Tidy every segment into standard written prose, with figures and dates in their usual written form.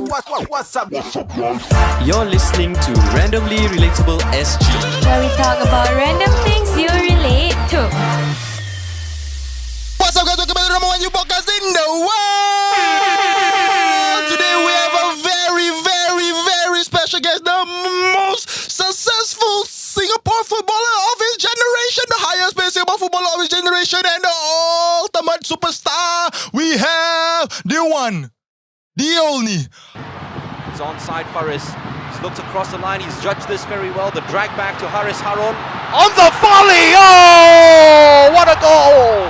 What's up? You're listening to Randomly Relatable SG, where we talk about random things you relate to. What's up, guys? Welcome to the number one new podcast in the world. Today we have a very, very, very special guest, the most successful Singapore footballer of his generation, the highest paid Singapore footballer of his generation, and the ultimate superstar. We have the one, the only. He's onside for Hariss. He's looked across the line. He's judged this very well. The drag back to Hariss Harun. On the volley! Oh! What a goal!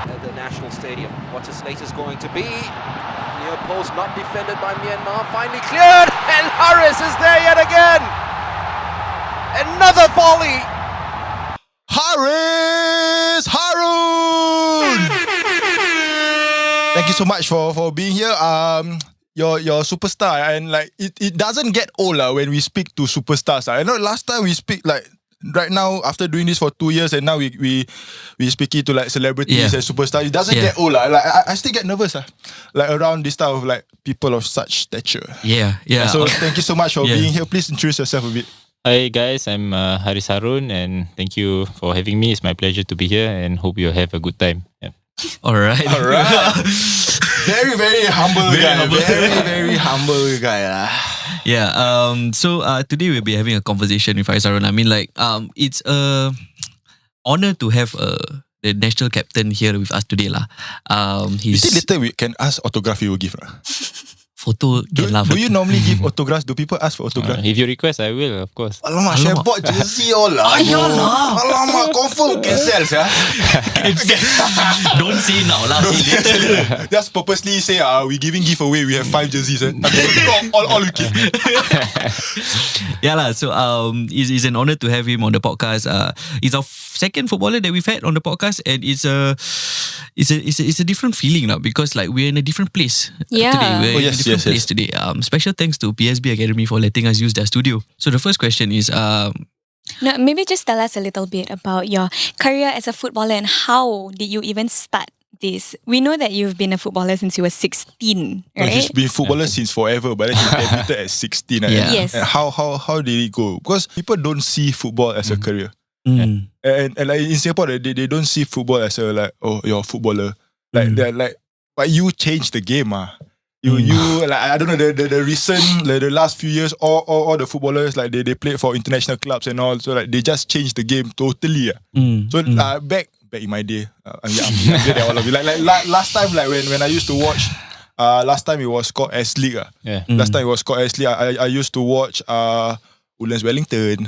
At the National Stadium. What his latest going to be. Near post not defended by Myanmar. Finally cleared. And Hariss is there yet again. Another volley. Hariss Harun. Thank you so much for being here. You're superstar, and like it doesn't get old when we speak to superstars. I know last time we speak like right now after doing this for 2 years, and now we speaking to like celebrities and superstars. It doesn't get old. Like I still get nervous like around this type of like people of such stature. Yeah. So thank you so much for being here. Please introduce yourself a bit. Hi guys, I'm Hariss Harun, and thank you for having me. It's my pleasure to be here, and hope you have a good time. Yeah. All right. Very, very humble guy. Very, very humble guy. Yeah. So today we'll be having a conversation with Hariss Harun. I mean, like, it's a honor to have the national captain here with us today, lah. You think later we can ask autograph you will give? Photo Do you normally give autographs? Do people ask for autograph? If you request, I will, of course. Alamak, share bought jersey all lah. Alamak, confirm can sell, sah. Don't say now lah. Just purposely say, we giving giveaway. We have 5 jerseys. All you keep. Yeah lah. So it's an honor to have him on the podcast. He's our second footballer that we've had on the podcast, and it's a different feeling now because like we're in a different place today. We're in a different place today. Special thanks to PSB Academy for letting us use their studio. So the first question is No, maybe just tell us a little bit about your career as a footballer and how did you even start this? We know that you've been a footballer since you were 16, right? He's been footballer since forever, but then he debuted at 16. Yes. And how did it go? Because people don't see football as a career. And like in Singapore, they don't see football as a like, oh, you're a footballer. Like they're like, but you changed the game, You like I don't know the recent like the last few years all the footballers like they played for international clubs and all, so like they just changed the game totally. So back in my day, I'm younger than all of you. Like last time, like when I used to watch, last time it was called S League. Last time it was called S League. I used to watch Woodlands Wellington.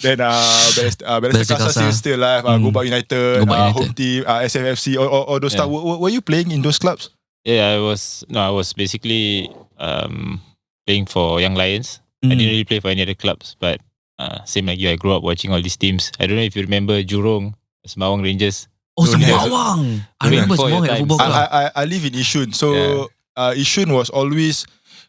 Then Balestier Casa still alive. Go Back United, Home Team, SFFC, all those stuff. Were you playing in those clubs? Yeah, I was basically playing for Young Lions. I didn't really play for any other clubs, but same like you, I grew up watching all these teams. I don't know if you remember Jurong, Sembawang Rangers. Oh, Sembawang! I remember Sembawang at football club. I live in Yishun, so Yishun was always,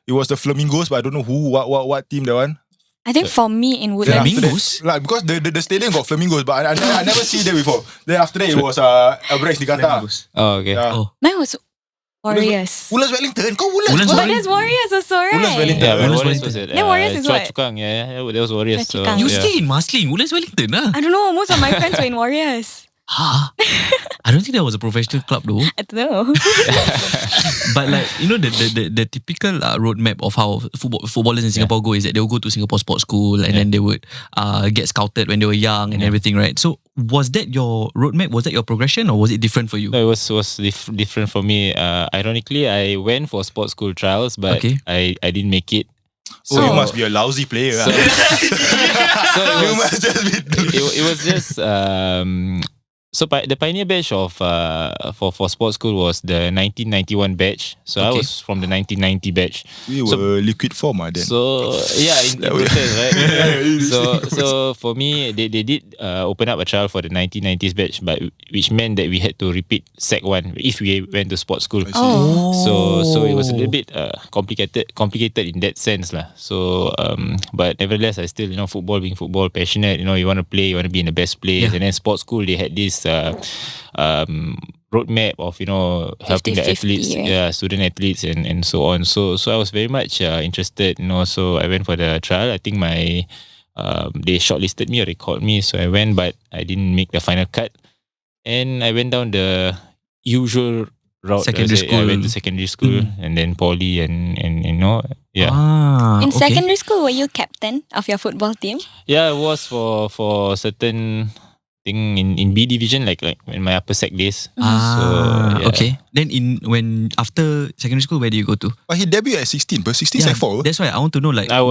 it was the Flamingos, but I don't know what team that one. I think for me in Woodlands, Flamingos? Like because the stadium got Flamingos, but I never see that before. Then after that it was Albrecht Nikata. Oh, okay. mine was Warriors. Woodlands Wellington. Kau Woodlands But there's Warriors also, right? Woodlands Wellington. Yeah, Woodlands Warriors was it? Then Warriors is Chua what? Chu Kang, yeah, that was Warriors. Chua Chu So, Kang. You yeah. stay in Marsiling, Woodlands Wellington, I don't know. Most of my friends were in Warriors. Huh? I don't think that was a professional club though. I don't know. But like, you know, the typical roadmap of how footballers in Singapore go is that they will go to Singapore Sports School and then they would get scouted when they were young and everything, right? So was that your roadmap? Was that your progression, or was it different for you? No, it was different for me. Ironically, I went for sports school trials, but I didn't make it. So you must be a lousy player. So You must just be. it was just so the pioneer batch of for sports school was the 1991 batch. So I was from the 1990 batch. We were liquid form then. So yeah, in that sense, right? So for me, they did open up a trial for the 1990s batch, but which meant that we had to repeat Sec 1 if we went to sports school. So it was a little bit complicated in that sense lah. So but nevertheless, I still football being football passionate. You want to play, you want to be in the best place, and then sports school they had this roadmap of helping the 50-50, athletes, right? student athletes and so on. So I was very much interested. So I went for the trial. I think they shortlisted me or they called me, so I went, but I didn't make the final cut. And I went down the usual route. Secondary school. I went to secondary school and then poly and yeah. In secondary school, were you captain of your football team? Yeah, it was for certain thing in B division, like in my upper sec days. Yeah. Okay. Then when after secondary school, where do you go to? But he debuted at 16, but 16 sec 4. That's why I want to know, like, it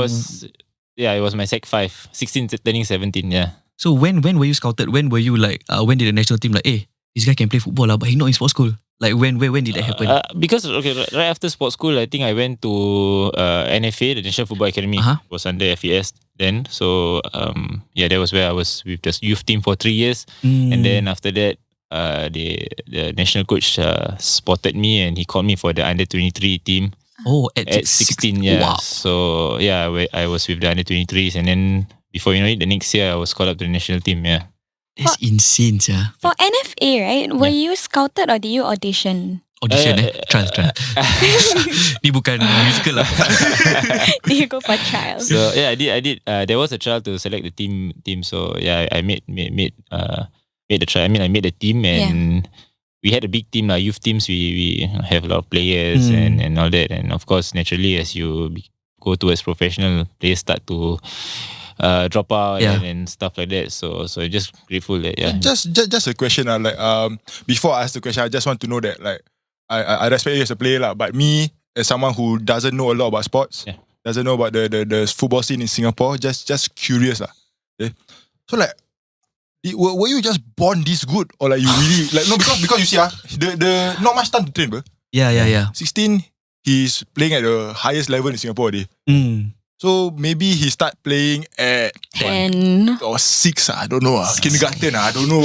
was my sec 5, 16 turning 17, yeah. So when were you scouted? When were you like, when did the national team like, hey, this guy can play football, but he's not in sports school? Like when did that happen? Because right after sports school, I think I went to NFA, the National Football Academy. It was under FES then. So that was where I was with the youth team for 3 years. And then after that, the national coach spotted me and he called me for the under 23 team. Oh, at 16, yeah. Wow. So yeah, I was with the under 23s, and then before you know it, the next year I was called up to the national team. Yeah. That's insane, yeah. For NFA, right? Were you scouted or did you audition? Trial. Ni bukan musical lah. Did you go for trials? So yeah, I did. There was a trial to select the team. So yeah, I made the trial. I mean, I made the team, and we had a big team, youth teams. We have a lot of players and all that. And of course, naturally, as you go towards professional, players start to drop out and stuff like that. So just grateful that Just a question, before I ask the question, I just want to know that I respect you as a player, but me as someone who doesn't know a lot about sports, doesn't know about the football scene in Singapore, just curious okay? So were you just born this good, or you really no, because you see the not much time to train, bro. Yeah. 16, he's playing at the highest level in Singapore already. So maybe he start playing at 10 or 6. I don't know. Kindergarten. I don't know.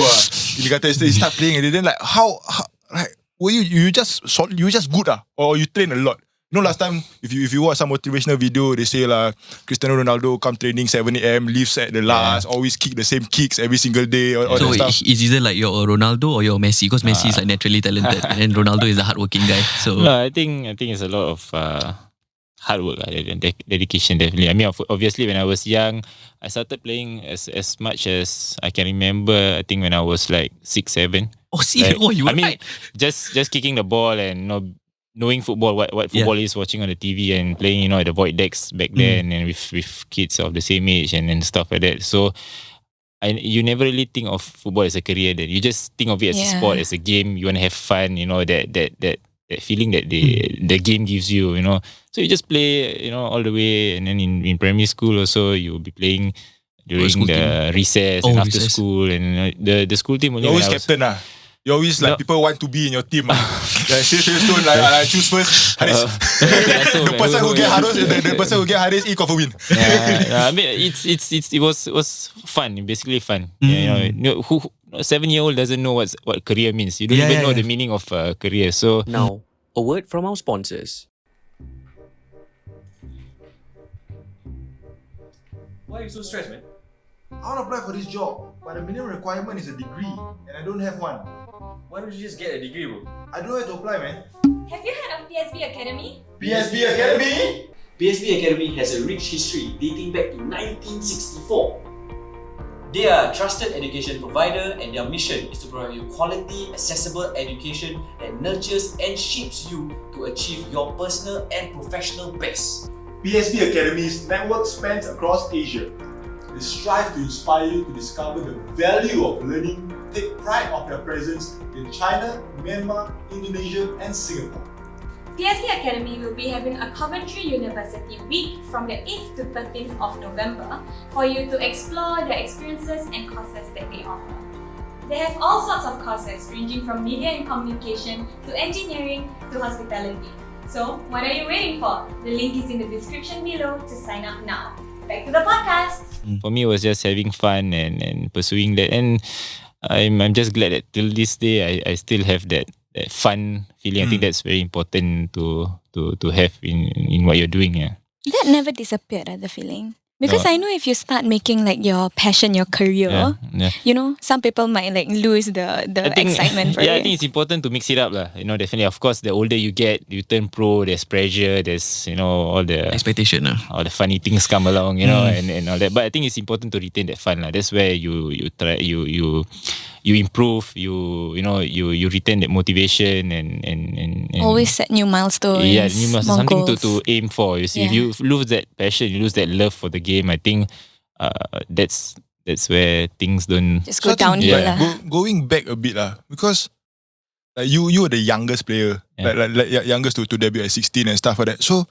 Kindergarten. He start playing, and then how were you just good or you train a lot? Last time if you watch some motivational video, they say Cristiano Ronaldo come training 7 a.m, leaves at the last, always kick the same kicks every single day. Or so that stuff. It's either like you're a Ronaldo or you're Messi, because Messi is naturally talented, and then Ronaldo is a hardworking guy. So no, I think it's a lot of hard work and dedication, definitely. I mean, obviously when I was young, I started playing as much as I can remember. I think when I was 6, 7. Oh, see, you were right. Just kicking the ball and knowing football, what football is, watching on the TV and playing, at the void decks back then, and with kids of the same age and stuff like that. So you never really think of football as a career. Then you just think of it as a sport, as a game. You want to have fun, that feeling that the game gives you, So you just play, all the way, and then in primary school also you'll be playing during the recess and after school, and the school team only. You're always captain You always people want to be in your team. Don't I choose first. Hariss. The person who get Hariss, he confirm win. I mean, it was fun, basically fun. 7-year-old doesn't know what career means. You don't even know the meaning of career. So Now, a word from our sponsors. Why are you so stressed, man? I want to apply for this job, but the minimum requirement is a degree, and I don't have one. Why don't you just get a degree, bro? I don't know where to apply, man. Have you heard of PSB Academy? PSB Academy? PSB Academy has a rich history dating back to 1964. They are a trusted education provider, and their mission is to provide you quality, accessible education that nurtures and shapes you to achieve your personal and professional best. PSB Academy's network spans across Asia. They strive to inspire you to discover the value of learning, take pride of their presence in China, Myanmar, Indonesia, and Singapore. PSB Academy will be having a Coventry University week from the 8th to 13th of November for you to explore the experiences and courses that they offer. They have all sorts of courses ranging from media and communication to engineering to hospitality. So, what are you waiting for? The link is in the description below to sign up now. Back to the podcast. For me, it was just having fun and pursuing that, and I'm just glad that till this day I still have that fun feeling. I think that's very important to have in what you're doing. Yeah. That never disappeared, the feeling. Because I know if you start making like your passion your career, you know, some people might like lose the excitement for it. I think it's important to mix it up lah. You know, definitely. Of course, the older you get, you turn pro. There's pressure. There's all the expectation. All the funny things come along. And all that. But I think it's important to retain that fun lah. That's where you try you improve. You retain that motivation and always set new milestones. Yeah, new milestones. Something goals to aim for. You see, if you lose that passion, you lose that love for the game. I think that's where things don't just go downhill. Going back a bit because like you were the youngest player, like youngest to debut at 16 and stuff like that. So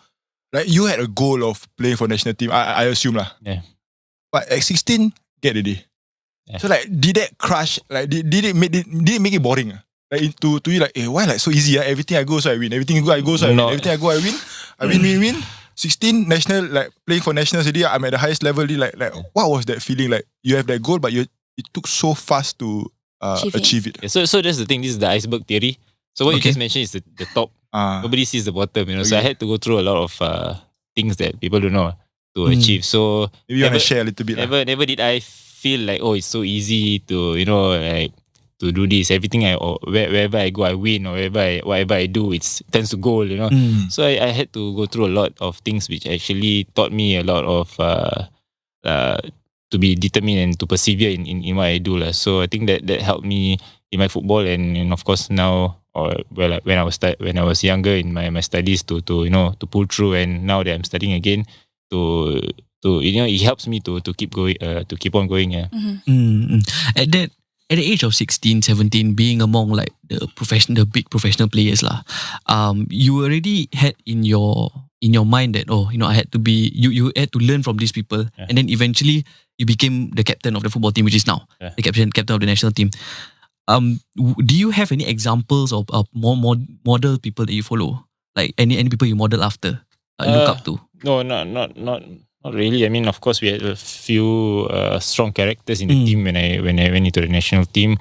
like you had a goal of playing for national team. I assume lah. Yeah. But at 16, get ready. Yeah. So like, did that crush? Like, did it make it boring? Like to you, like, why like so easy? Everything I go, so I win. Everything I go, so I win. Everything I go, I win. I win. 16 national, like playing for nationals already. I'm at the highest level. Like, what was that feeling? Like you have that goal, but it took so fast to achieve it. Yeah, so that's the thing. This is the iceberg theory. So what you just mentioned is the top. Nobody sees the bottom. So I had to go through a lot of things that people don't know to achieve. So maybe you want to share a little bit. Never did I feel like it's so easy to like to do this. Everything wherever I go I win, or whatever I do it tends to goal. So I had to go through a lot of things which actually taught me a lot of to be determined and to persevere in what I do. So I think that helped me in my football and of course now, or when I was younger in my studies to pull through, and now that I'm studying again to it helps me to keep going, to keep on going. At the age of 16, 17, being among like the big professional players you already had in your mind that I had to be you had to learn from these people, and then eventually you became the captain of the football team, which is now the captain of the national team. Do you have any examples of more model people that you follow? Like any people you model after, look up to? No, not really. I mean, of course, we had a few strong characters in the team when I went into the national team.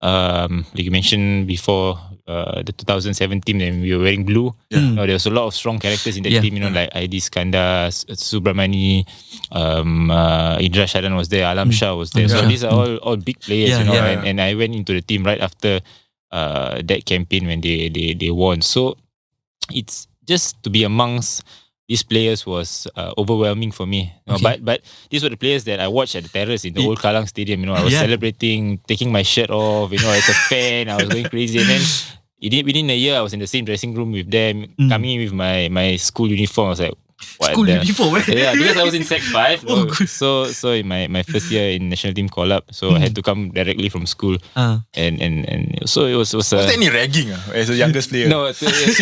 Like you mentioned before, the 2017 when we were wearing blue. There was a lot of strong characters in that team. Like Aidi Skandar, Subramani, Indra Shadan was there, Alam Shah was there. So these are all big players. And I went into the team right after that campaign when they won. So it's just to be amongst these players was overwhelming for me. But these were the players that I watched at the terrace in the old Kallang Stadium. I was celebrating, taking my shirt off. As a fan, I was going crazy. And then within a year, I was in the same dressing room with them, coming in with my school uniform. I was like, what school uniform? Yeah, because I was in Sec 5. So in my first year in national team call-up, so I had to come directly from school. And so it was was there any ragging as a youngest player? No, serious.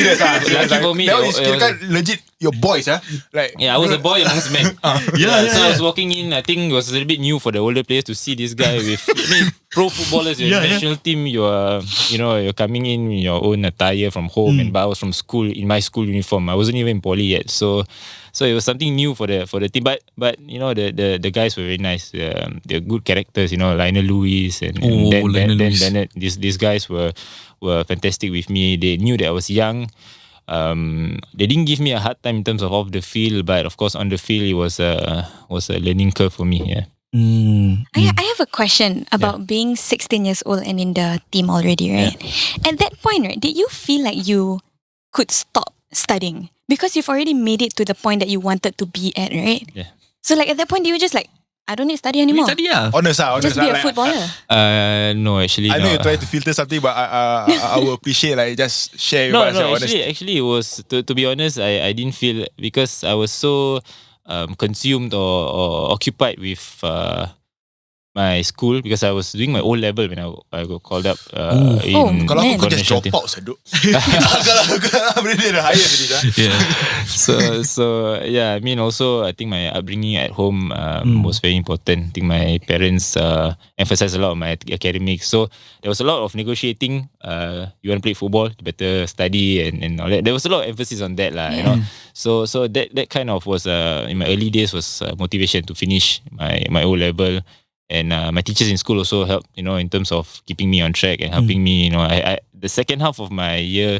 Lucky for me, that was legit your boys, like I was a boy amongst men. So I was walking in. I think it was a little bit new for the older players to see this guy with pro footballers. You're national team. You're coming in your own attire from home, but I was from school in my school uniform. I wasn't even in poly yet, so it was something new for the team. But the guys were very nice. They're good characters. Lionel Lewis and Bennett. These guys were fantastic with me. They knew that I was young. They didn't give me a hard time in terms of off the field, but of course on the field it was a learning curve for me. I have a question about being 16 years old and in the team already, right? At that point, right, did you feel like you could stop studying because you've already made it to the point that you wanted to be at, right? Yeah. So like at that point, you were just like, I don't need to study anymore. Honest. Just be a footballer. No, actually, I know you try to filter something, but I will appreciate just share with us. No, actually, it was to be honest. I didn't feel, because I was so consumed or occupied with my school, because I was doing my O level when I got called up in. Kalau aku just drop out seduk. So yeah, I mean also I think my upbringing at home was very important. I think my parents emphasized a lot on my academics, so there was a lot of negotiating. You want to play football, you better study and all that. There was a lot of emphasis on that So that kind of was in my early days was motivation to finish my O level. And my teachers in school also helped, in terms of keeping me on track and helping me. I the second half of my year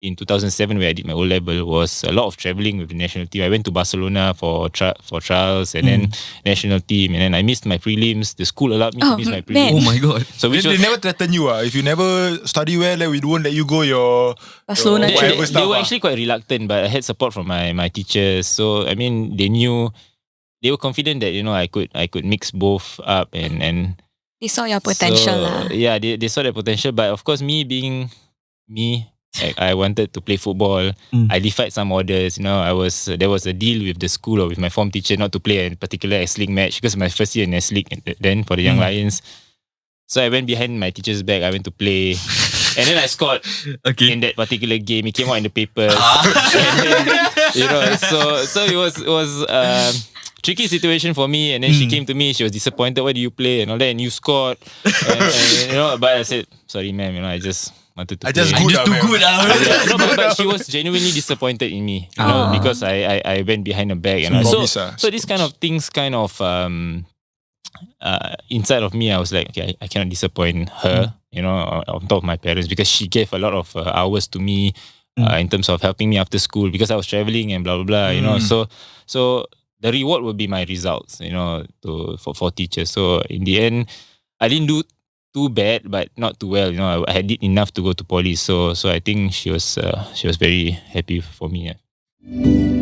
in 2007 where I did my O-level was a lot of travelling with the national team. I went to Barcelona for trials and then national team, and then I missed my prelims. The school allowed me to miss my prelims. Oh my god. So which They never threaten you. If you never study well, then we won't let you go your Barcelona your trip. whatever they stuff, were actually quite reluctant, but I had support from my teachers. So I mean, they were confident that I could mix both up and They saw your potential lah. yeah, they saw the potential. But of course, me being me, I wanted to play football. I defied some orders. There was a deal with the school or with my form teacher not to play a particular S-League match because my first year in S-League then for the Young Lions. So I went behind my teacher's back. I went to play, and then I scored in that particular game. It came out in the papers. And then, so it was tricky situation for me. And then she came to me. She was disappointed. Why do you play and all that? And you scored. and, but I said, sorry, ma'am. I just wanted to. I just play. good, Just too good. But she was genuinely disappointed in me, because I went behind her back, and so these kind of things inside of me, I was like, okay, I cannot disappoint her, on top of my parents, because she gave a lot of hours to me in terms of helping me after school because I was traveling and blah blah blah, so the reward will be my results, for teachers. So in the end, I didn't do too bad, but not too well. I did enough to go to poly. So I think she was very happy for me. Yeah.